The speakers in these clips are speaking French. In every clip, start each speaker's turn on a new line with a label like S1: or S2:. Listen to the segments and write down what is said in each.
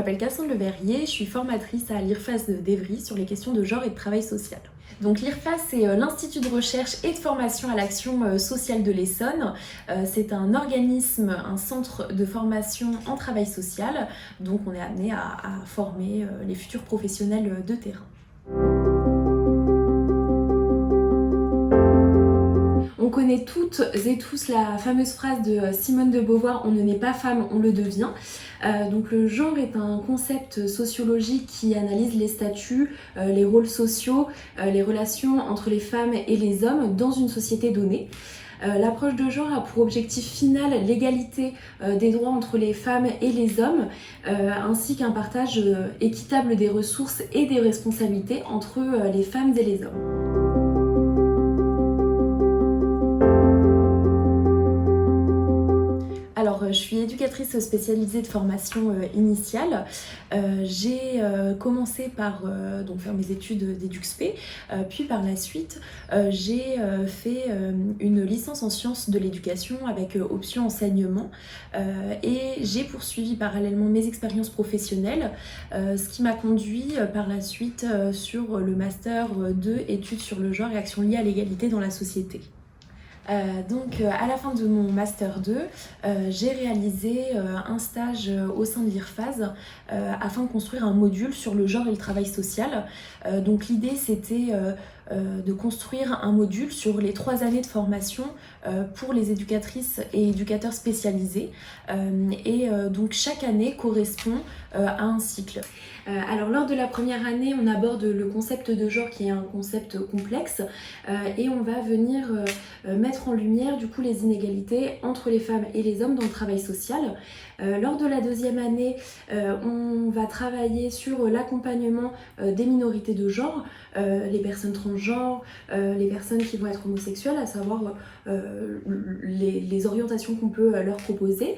S1: m'appelle Cassandre Leverrier, je suis formatrice à l'IRFAS d'Evry sur les questions de genre et de travail social. Donc l'IRFAS, c'est l'Institut de recherche et de formation à l'action sociale de l'Essonne. C'est un organisme, un centre de formation en travail social. Donc on est amené à former les futurs professionnels de terrain. On connaît toutes et tous la fameuse phrase de Simone de Beauvoir « On ne naît pas femme, on le devient ». Donc le genre est un concept sociologique qui analyse les statuts, les rôles sociaux, les relations entre les femmes et les hommes dans une société donnée. L'approche de genre a pour objectif final l'égalité des droits entre les femmes et les hommes, ainsi qu'un partage équitable des ressources et des responsabilités entre les femmes et les hommes. Alors, je suis éducatrice spécialisée de formation initiale. J'ai commencé par faire mes études d'EduxP, puis par la suite, j'ai fait une licence en sciences de l'éducation avec option enseignement et j'ai poursuivi parallèlement mes expériences professionnelles, ce qui m'a conduit par la suite sur le master 2 études sur le genre et actions liées à l'égalité dans la société. À la fin de mon Master 2, j'ai réalisé un stage au sein de l'IRFAS afin de construire un module sur le genre et le travail social. L'idée, c'était de construire un module sur les 3 années de formation pour les éducatrices et éducateurs spécialisés. Chaque année correspond à un cycle. Alors lors de la première année, on aborde le concept de genre qui est un concept complexe et on va venir mettre en lumière du coup les inégalités entre les femmes et les hommes dans le travail social. Lors de la deuxième année, on va travailler sur l'accompagnement des minorités de genre, les personnes transgenres, les personnes qui vont être homosexuelles, à savoir les orientations qu'on peut leur proposer.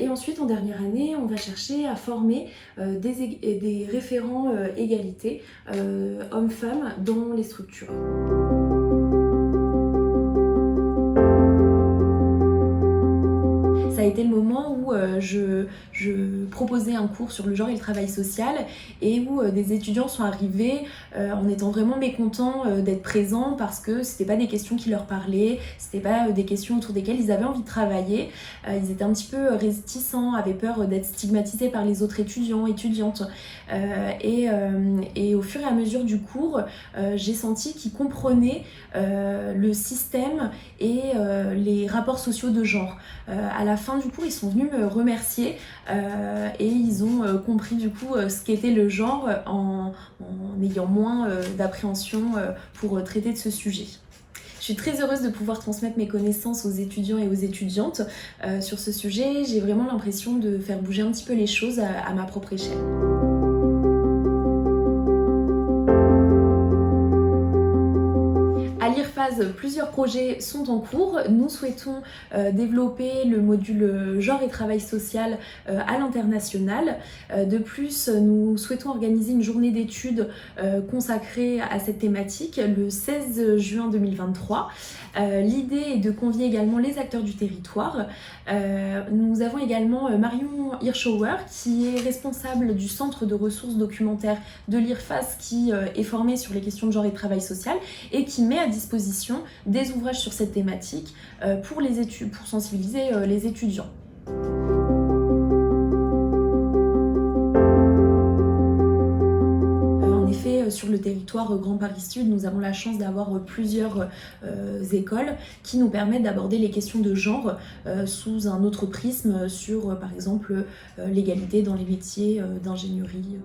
S1: Et ensuite, en dernière année, on va chercher à former des référents égalité hommes-femmes dans les structures. Ça a été le moment où je proposais un cours sur le genre et le travail social et où des étudiants sont arrivés en étant vraiment mécontents d'être présents parce que c'était pas des questions qui leur parlaient, c'était pas des questions autour desquelles ils avaient envie de travailler. Ils étaient un petit peu réticents, avaient peur d'être stigmatisés par les autres étudiants, étudiantes. Et au fur et à mesure du cours, j'ai senti qu'ils comprenaient le système et les rapports sociaux de genre. À la fin du cours, ils sont venus me remercier et ils ont compris du coup ce qu'était le genre en ayant moins d'appréhension pour traiter de ce sujet. Je suis très heureuse de pouvoir transmettre mes connaissances aux étudiants et aux étudiantes sur ce sujet. J'ai vraiment l'impression de faire bouger un petit peu les choses à ma propre échelle. À l'IRFAS, plusieurs projets sont en cours. Nous souhaitons développer le module genre et travail social à l'international. De plus, nous souhaitons organiser une journée d'études consacrée à cette thématique le 16 juin 2023. L'idée est de convier également les acteurs du territoire. Nous avons également Marion Hirschauer qui est responsable du centre de ressources documentaires de l'IRFAS qui est formée sur les questions de genre et de travail social et qui met à disposition des ouvrages sur cette thématique pour sensibiliser les étudiants. Sur le territoire Grand Paris Sud, nous avons la chance d'avoir plusieurs écoles qui nous permettent d'aborder les questions de genre sous un autre prisme sur, par exemple, l'égalité dans les métiers d'ingénierie.